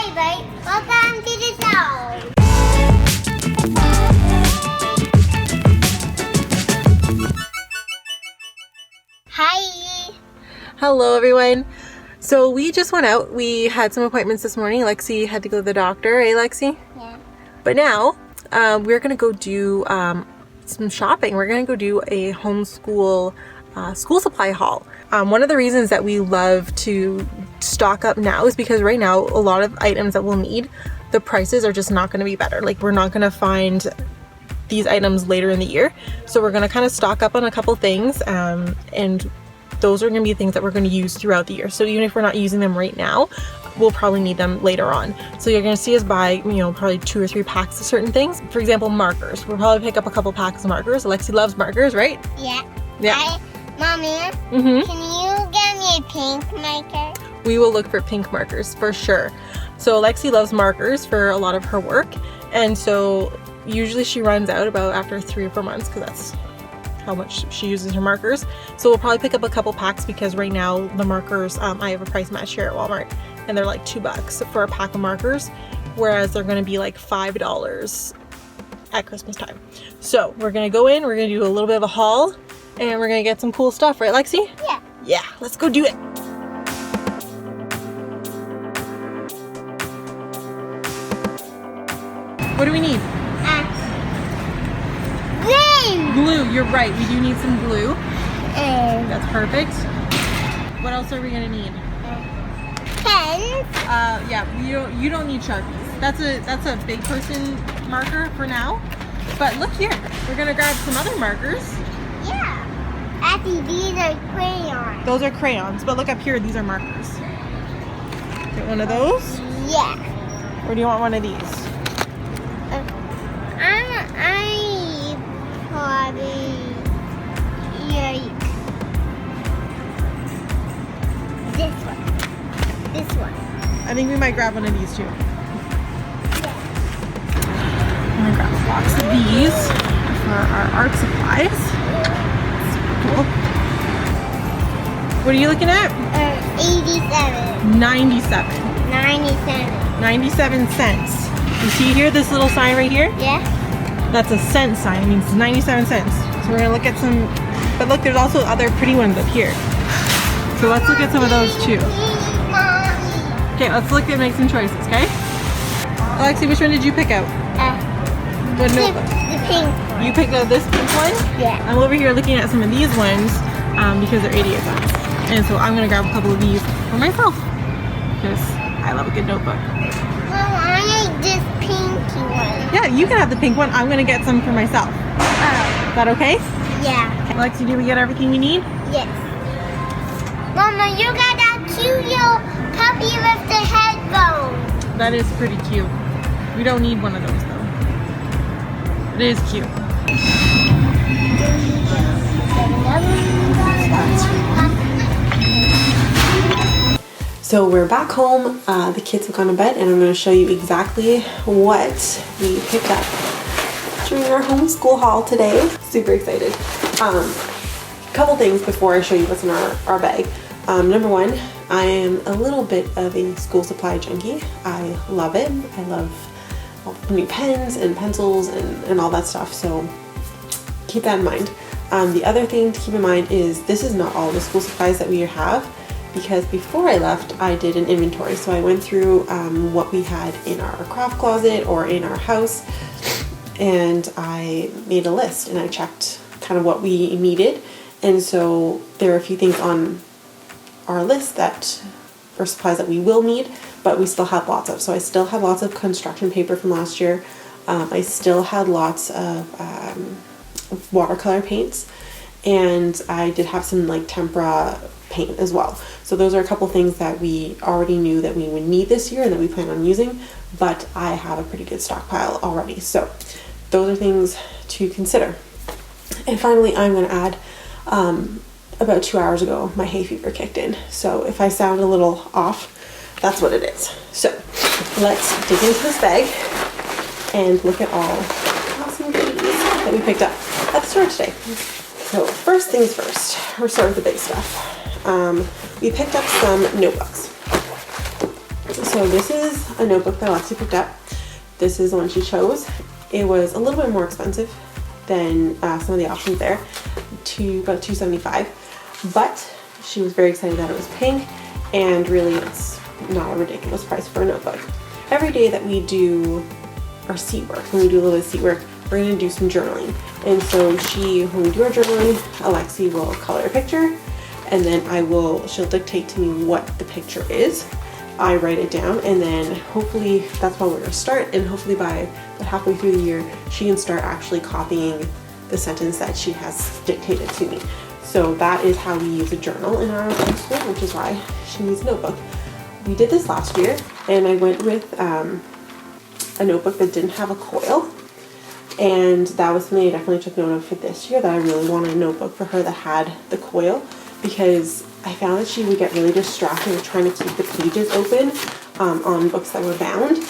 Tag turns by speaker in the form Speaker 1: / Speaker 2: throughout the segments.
Speaker 1: Bye-bye. Welcome to the show. Hi.
Speaker 2: Hello, everyone. So we just went out. We had some appointments this morning. Alexie had to go to the doctor, eh, Alexie?
Speaker 1: Yeah.
Speaker 2: But now we're going to go do some shopping. We're going to go do a homeschool school supply haul. One of the reasons that we love to stock up now is because right now a lot of items that we'll need, the prices are just not going to be better. Like, we're not going to find these items later in the year. So we're going to kind of stock up on a couple things, and those are going to be things that we're going to use throughout the year. So even if we're not using them right now, we'll probably need them later on. So you're going to see us buy, probably 2 or 3 packs of certain things. For example, markers. We'll probably pick up a couple packs of markers. Alexie loves markers, right?
Speaker 1: Yeah.
Speaker 2: Yeah.
Speaker 1: Mommy,
Speaker 2: Mm-hmm.
Speaker 1: can you get me a pink marker?
Speaker 2: We will look for pink markers for sure. So Alexie loves markers for a lot of her work, and so usually she runs out about after 3 or 4 months, because that's how much she uses her markers. So we'll probably pick up a couple packs, because right now the markers, I have a price match here at Walmart, and they're like $2 for a pack of markers, whereas they're going to be like $5 at Christmas time. So we're going to go in, we're going to do a little bit of a haul, and we're going to get some cool stuff, right, Alexie?
Speaker 1: Yeah.
Speaker 2: Yeah, let's go do it. What do we need?
Speaker 1: Glue.
Speaker 2: Glue, you're right. We do need some glue. That's perfect. What else are we gonna need?
Speaker 1: Pens.
Speaker 2: Yeah, you don't need Sharpies. That's a big person marker for now. But look here, we're gonna grab some other markers.
Speaker 1: Yeah. Actually, these are crayons.
Speaker 2: Those are crayons, but look up here, these are markers. Get one of those?
Speaker 1: Yeah.
Speaker 2: Or do you want one of these?
Speaker 1: I probably like this one.
Speaker 2: I think we might grab one of these too.
Speaker 1: Yeah.
Speaker 2: I'm gonna grab a box of these for our art supplies. Cool. What are you looking at?
Speaker 1: 87.
Speaker 2: 97.
Speaker 1: 97.
Speaker 2: 97 cents. You see here, this little sign right here?
Speaker 1: Yeah.
Speaker 2: That's a cent sign. It means 97 cents. So we're gonna look at some, but look, there's also other pretty ones up here. So let's look at some of those too. Okay, let's look and make some choices, okay? Alexie, which one did you pick out? What notebook?
Speaker 1: The pink one.
Speaker 2: You picked out this pink one?
Speaker 1: Yeah.
Speaker 2: I'm over here looking at some of these ones because they're 88 cents. And so I'm gonna grab a couple of these for myself because I love a good notebook.
Speaker 1: Well, I like this pinky one.
Speaker 2: Yeah, you can have the pink one. I'm gonna get some for myself.
Speaker 1: Oh.
Speaker 2: Is that okay?
Speaker 1: Yeah.
Speaker 2: Alexie, did we get everything we need?
Speaker 1: Yes. Mama, you got that cute little puppy with the headphones.
Speaker 2: That is pretty cute. We don't need one of those though. It is cute. So we're back home. The kids have gone to bed, and I'm going to show you exactly what we picked up during our homeschool haul today. Super excited. Couple things before I show you what's in our bag. Number one, I am a little bit of a school supply junkie. I love it. I love all the new pens and pencils and all that stuff, so keep that in mind. The other thing to keep in mind is this is not all the school supplies that we have, because before I left I did an inventory. So I went through what we had in our craft closet or in our house, and I made a list and I checked kind of what we needed. And so there are a few things on our list that are supplies that we will need, but we still have lots of. So I still have lots of construction paper from last year. I still had lots of watercolor paints, and I did have some like tempera paint as well. So those are a couple things that we already knew that we would need this year and that we plan on using, but I have a pretty good stockpile already. So those are things to consider. And finally, I'm going to add about 2 hours ago my hay fever kicked in. So if I sound a little off, that's what it is. So let's dig into this bag and look at all awesome goodies that we picked up at the store today. So first things first, we'll start with the big stuff. We picked up some notebooks. So this is a notebook that Alexie picked up. This is the one she chose. It was a little bit more expensive than some of the options there, to about $2.75, but she was very excited that it was pink, and really it's not a ridiculous price for a notebook. Every day that we do our seat work, when we do a little bit of seat work, we're going to do some journaling. And so when we do our journaling, Alexie will color a picture, and then she'll dictate to me what the picture is. I write it down, and then hopefully that's when we're going to start, and hopefully by halfway through the year she can start actually copying the sentence that she has dictated to me. So that is how we use a journal in our homeschool, which is why she needs a notebook. We did this last year, and I went with a notebook that didn't have a coil, and that was something I definitely took note of for this year, that I really wanted a notebook for her that had the coil, because I found that she would get really distracted with trying to keep the pages open on books that were bound.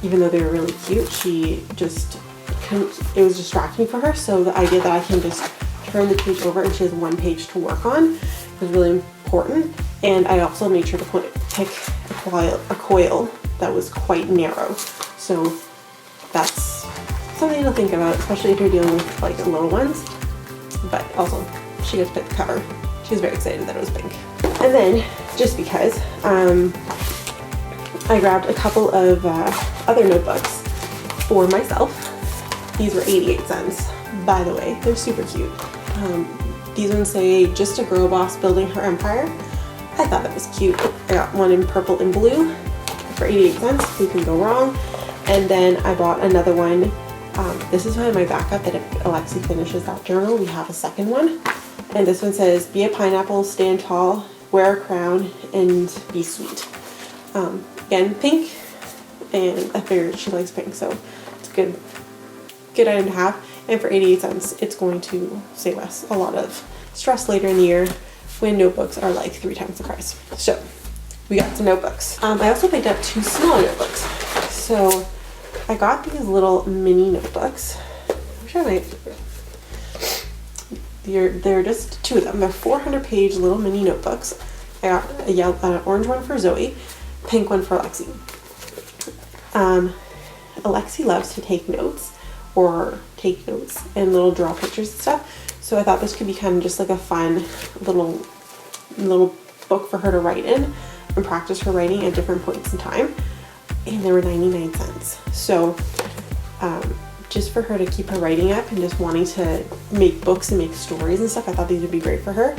Speaker 2: Even though they were really cute, she just couldn't, it was distracting for her. So the idea that I can just turn the page over and she has one page to work on was really important. And I also made sure to pick a coil that was quite narrow. So that's something to think about, especially if you're dealing with like the little ones. But also, she gets to pick the cover. She was very excited that it was pink. And then, just because, I grabbed a couple of other notebooks for myself. These were 88 cents, by the way. They're super cute. These ones say, "Just a girl boss building her empire." I thought that was cute. I got one in purple and blue for 88 cents. Who can go wrong? And then I bought another one. This is my backup, that if Alexie finishes that journal, we have a second one. And this one says, "Be a pineapple, stand tall, wear a crown, and be sweet." Again, pink, and I figured she likes pink, so it's a good item to have. And for 88 cents, it's going to save us a lot of stress later in the year when notebooks are like 3 times the price. So we got some notebooks. I also picked up 2 smaller notebooks. So I got these little mini notebooks. I'm sure they're just 2 of them. They're 400-page little mini notebooks. I got an orange one for Zoe, pink one for Alexie. Alexie loves to take notes and little draw pictures and stuff. So I thought this could be kind of just like a fun little book for her to write in and practice her writing at different points in time. And they were 99 cents. So just for her to keep her writing up and just wanting to make books and make stories and stuff, I thought these would be great for her.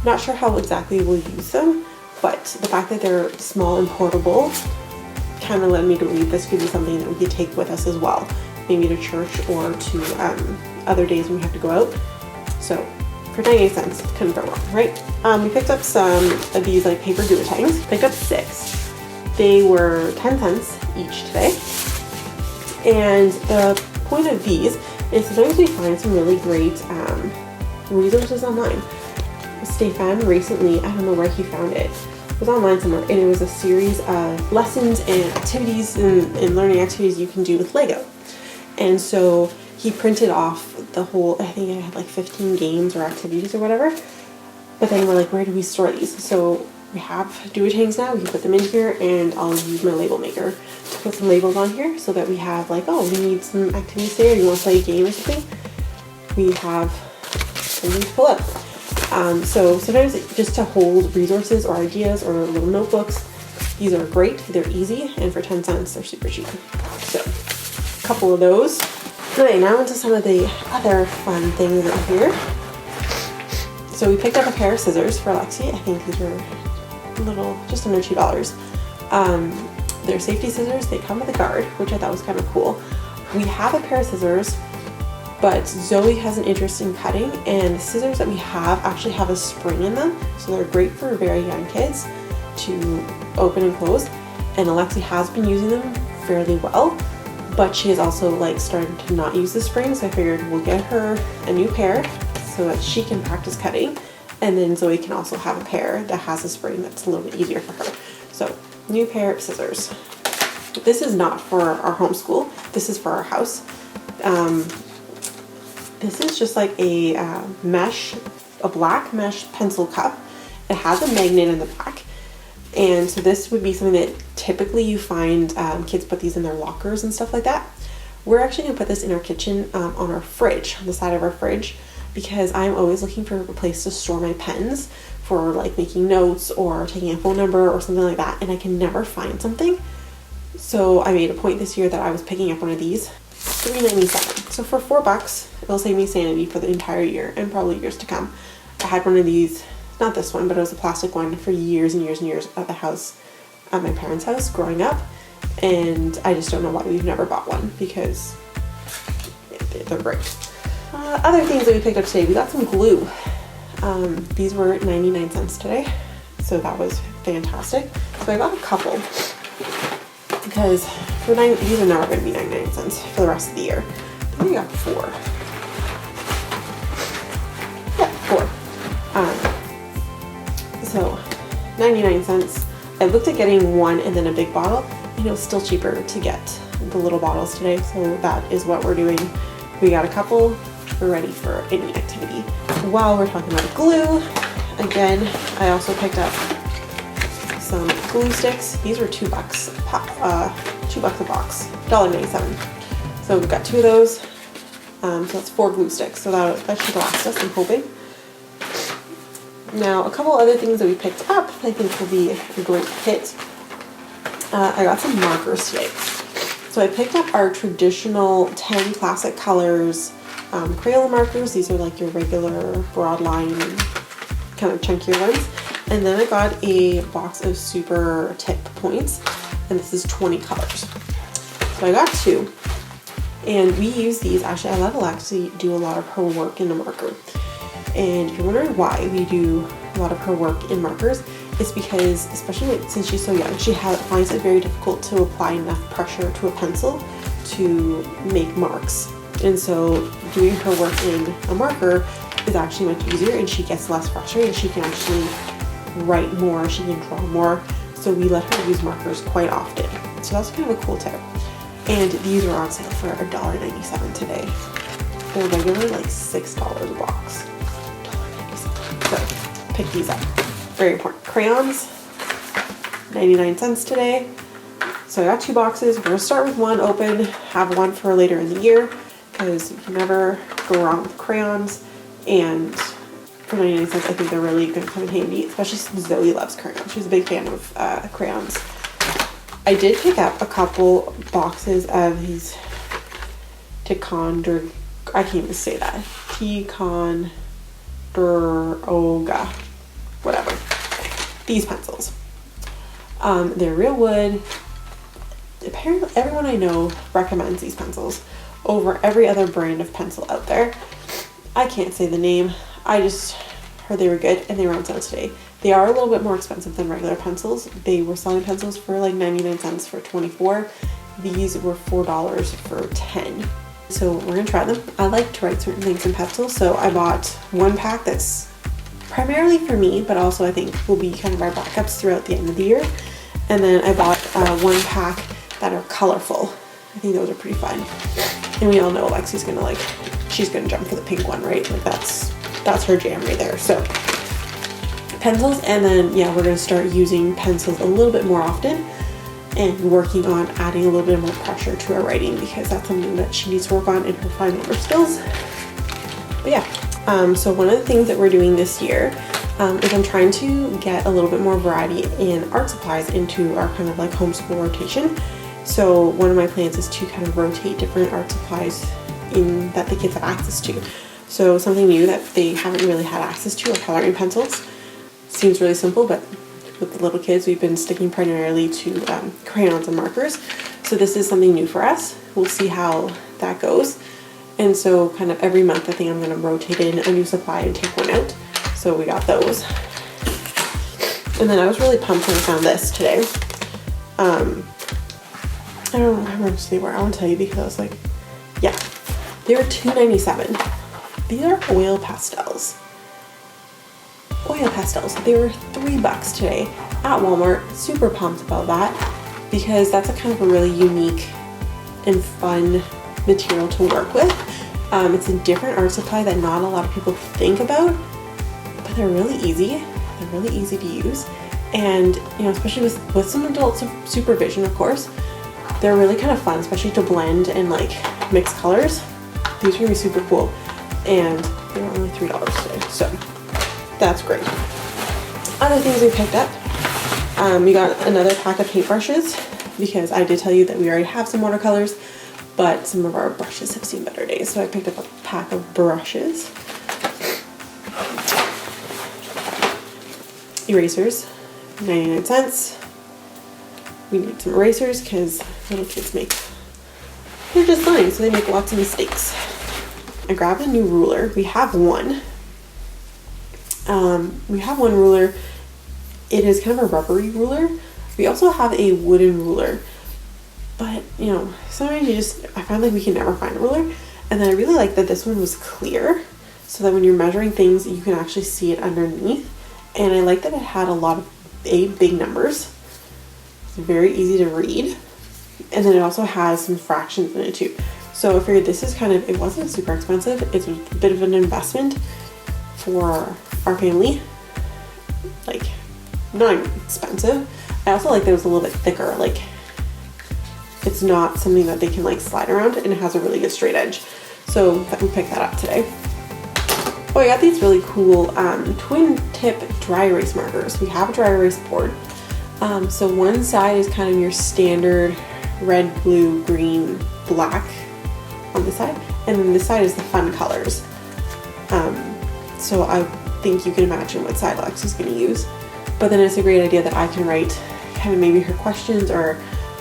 Speaker 2: Not sure how exactly we'll use them, but the fact that they're small and portable kind of led me to believe this could be something that we could take with us as well, maybe to church or to other days when we have to go out. So for 98 cents, couldn't go wrong, right? We picked up some of these like paper do-it-tangs. Picked up 6. They were 10 cents each today. And the point of these is sometimes we find some really great resources online. Stefan recently, I don't know where he found it, was online somewhere, and it was a series of lessons and activities and learning activities you can do with Lego. And so he printed off the whole, I think it had like 15 games or activities or whatever. But then we're like, where do we store these? So we have do-it-tangs now. We can put them in here, and I'll use my label maker to put some labels on here so that we have like, oh, we need some activities today, or you want to play a game or something. We have something to pull up. So sometimes just to hold resources or ideas or little notebooks, these are great. They're easy, and for 10 cents, they're super cheap. So a couple of those. Okay, now into some of the other fun things in here. So we picked up a pair of scissors for Alexie. I think these were just under $2. They're safety scissors. They come with a guard, which I thought was kind of cool. We have a pair of scissors, but Zoe has an interest in cutting, and the scissors that we have actually have a spring in them, so they're great for very young kids to open and close. And Alexie has been using them fairly well, but she is also like starting to not use the spring, so I figured we'll get her a new pair so that she can practice cutting, and then Zoe can also have a pair that has a spring that's a little bit easier for her. So new pair of scissors. This is not for our homeschool, this is for our house. This is just like a black mesh pencil cup. It has a magnet in the back, And so this would be something that typically you find kids put these in their lockers and stuff like that. We're actually gonna put this in our kitchen on our fridge, on the side of our fridge, because I'm always looking for a place to store my pens for like making notes or taking a phone number or something like that, and I can never find something. So I made a point this year that I was picking up one of these, $3.97. So for $4, it'll save me sanity for the entire year and probably years to come. I had one of these, not this one, but it was a plastic one for years and years and years at the house, at my parents' house growing up, and I just don't know why we've never bought one, because they're great. Other things that we picked up today, we got some glue. These were 99 cents today, so that was fantastic. So I got a couple, because these are never going to be 99 cents for the rest of the year. I think we got 4. Yeah, 4. So 99 cents. I looked at getting one and then a big bottle, and it was still cheaper to get the little bottles today, so that is what we're doing. We got a couple. We're ready for any activity. While we're talking about glue, again, I also picked up some glue sticks. These are $2 a pop, $2 a box, $1.97. So we've got 2 of those. So that's 4 glue sticks. So that should last us, I'm hoping. Now, a couple other things that we picked up I think will be a great hit. I got some markers today. So I picked up our traditional 10 classic colors Crayola markers. These are like your regular broad line, kind of chunkier ones. And then I got a box of super tip points, and this is 20 colors. So I got 2, and we use these. Actually, I let Alexie do a lot of her work in a marker. And if you're wondering why we do a lot of her work in markers, it's because, especially since she's so young, she finds it very difficult to apply enough pressure to a pencil to make marks. And so doing her work in a marker is actually much easier, and she gets less frustrated. She can actually write more, she can draw more. So we let her use markers quite often. So that's kind of a cool tip. And these are on sale for $1.97 today. They're regularly like $6 a box. $1.97. So pick these up. Very important. Crayons, 99 cents today. So I got 2 boxes. We're gonna start with one open, have one for later in the year, because you can never go wrong with crayons. And for 99 cents, I think they're really going to come in handy, especially since Zoe loves crayons. She's a big fan of crayons. I did pick up a couple boxes of these Ticonderoga, I can't even say that, Ticonderoga, whatever, these pencils. They're real wood. Apparently everyone I know recommends these pencils over every other brand of pencil out there. I can't say the name. I just heard they were good, and they were on sale today. They are a little bit more expensive than regular pencils. They were selling pencils for like 99 cents for 24. These were $4 for 10. So we're gonna try them. I like to write certain things in Pastels, so I bought one pack that's primarily for me, but also I think will be kind of our backups throughout the end of the year. And then I bought one pack that are colorful. I think those are pretty fun. And we all know Alexie's gonna she's gonna jump for the pink one, right? Like that's her jam right there. So pencils, and then yeah, we're gonna start using pencils a little bit more often and working on adding a little bit more pressure to her writing, because that's something that she needs to work on in her fine motor skills. But yeah, so one of the things that we're doing this year is I'm trying to get a little bit more variety in art supplies into our kind of like homeschool rotation. So one of my plans is to kind of rotate different art supplies that the kids have access to. So something new that they haven't really had access to are coloring pencils. Seems really simple, but with the little kids, we've been sticking primarily to crayons and markers. So this is something new for us. We'll see how that goes. And so kind of every month, I think I'm going to rotate in a new supply and take one out. So we got those. And then I was really pumped when I found this today. I don't know how much they were. I won't tell you because I was like, yeah, they were $2.97. These are oil pastels. Oil pastels. They were $3 today at Walmart. Super pumped about that, because that's a kind of a really unique and fun material to work with. It's a different art supply that not a lot of people think about, but they're really easy. They're really easy to use, And you know, especially with some adult supervision, of course, they're really kind of fun, especially to blend and like mix colors. These are gonna be super cool, and they were only $3 today, so that's great. Other things we picked up, we got another pack of paintbrushes, because I did tell you that we already have some watercolors, but some of our brushes have seen better days, so I picked up a pack of brushes. Erasers, 99 cents. We need some erasers because little kids they're just learning, so they make lots of mistakes. I grabbed a new ruler. We have one. Ruler. It is kind of a rubbery ruler. We also have a wooden ruler, but you know, sometimes I find like we can never find a ruler. And then I really like that this one was clear, so that when you're measuring things, you can actually see it underneath. And I like that it had a lot of big numbers. It's very easy to read. And then it also has some fractions in it too. So I figured this is it wasn't super expensive. It's a bit of an investment for our family. Like, not expensive. I also like that it was a little bit thicker. Like, it's not something that they can like slide around, and it has a really good straight edge. So we picked that up today. Oh, I got these really cool twin tip dry erase markers. We have a dry erase board. So one side is kind of your standard red, blue, green, black on this side, and then this side is the fun colors. So I think you can imagine what side Alexie's going to use. But then it's a great idea that I can write kind of maybe her questions or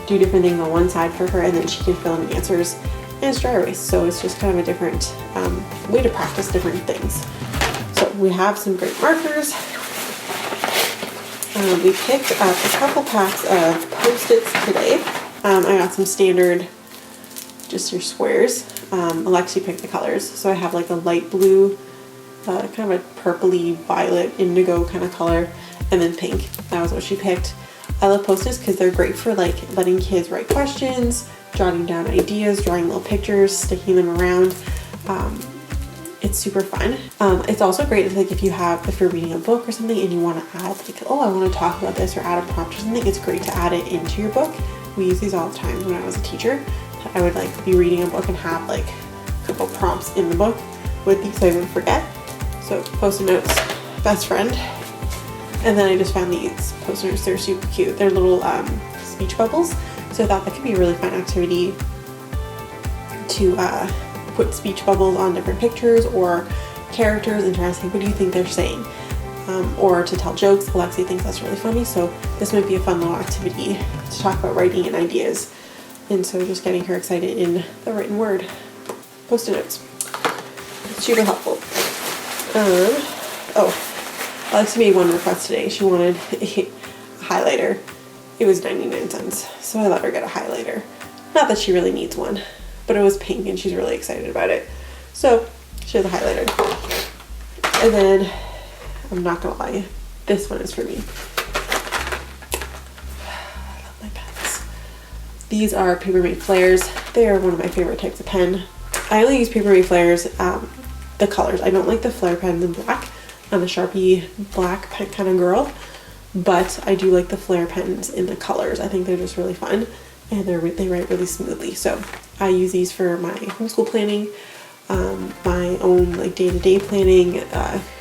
Speaker 2: do different things on one side for her, and then she can fill in the answers. And it's dry erase, so it's just kind of a different way to practice different things. So we have some great markers. We picked up a couple packs of Post-its today. I got some standard, just your squares. Alexie picked the colors, so I have like a light blue, kind of a purpley, violet, indigo kind of color, and then pink. That was what she picked. I love Post-its because they're great for like letting kids write questions, jotting down ideas, drawing little pictures, sticking them around. It's super fun. It's also great like if you're reading a book or something and you want to add like, oh, I want to talk about this, or add a prompt or something, it's great to add it into your book. We use these all the time. When I was a teacher, I would like be reading a book and have like a couple prompts in the book with these so I wouldn't forget. So Post-it notes, best friend. And then I just found these Post-it notes. They're super cute. They're little speech bubbles. So I thought that could be a really fun activity to put speech bubbles on different pictures or characters and try to say, what do you think they're saying? Or to tell jokes. Alexie thinks that's really funny, so this might be a fun little activity to talk about writing and ideas. And so just getting her excited in the written word. Post-it notes. It's super helpful. Alexie made one request today. She wanted a highlighter. It was 99 cents, so I let her get a highlighter. Not that she really needs one, but it was pink and she's really excited about it. So she has a highlighter. And then, I'm not gonna lie, this one is for me. I love my pens. These are Papermate Flares. They are one of my favorite types of pen. I only use Papermate Flares, the colors. I don't like the flare pens in black. I'm a Sharpie black pen kind of girl, but I do like the flare pens in the colors. I think they're just really fun, and they write really smoothly. So I use these for my homeschool planning, my own like day-to-day planning,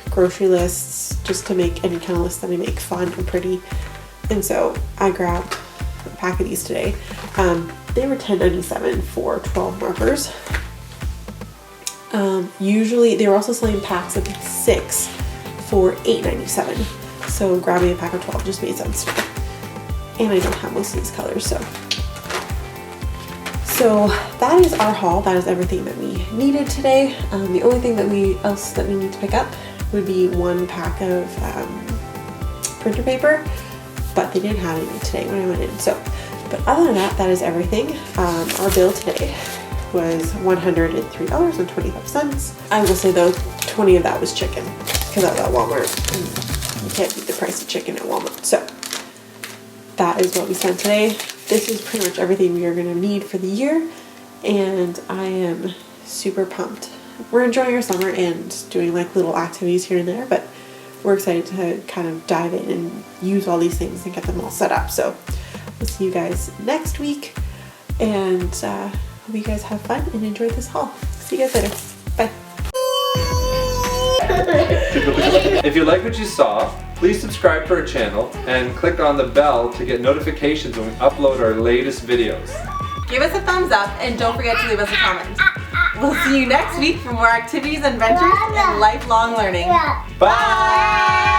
Speaker 2: grocery lists, just to make any kind of list that I make fun and pretty. And so I grabbed a pack of these today. They were $10.97 for 12 markers. Usually they were also selling packs of 6 for $8.97. So grabbing a pack of 12 just made sense to me. And I don't have most of these colors, so that is our haul. That is everything that we needed today. The only thing that we need to pick up would be one pack of printer paper, but they didn't have any today when I went in. So, but other than that, that is everything. Our bill today was $103.25. I will say though, 20 of that was chicken because I was at Walmart. And you can't beat the price of chicken at Walmart. So that is what we spent today. This is pretty much everything we are going to need for the year, and I am super pumped. We're enjoying our summer and doing like little activities here and there, but we're excited to kind of dive in and use all these things and get them all set up. So we'll see you guys next week, and hope you guys have fun and enjoy this haul. See you guys later. Bye.
Speaker 3: If you like what you saw, please subscribe to our channel and click on the bell to get notifications when we upload our latest videos.
Speaker 2: Give us a thumbs up and don't forget to leave us a comment. We'll see you next week for more activities, adventures, and lifelong learning.
Speaker 3: Bye!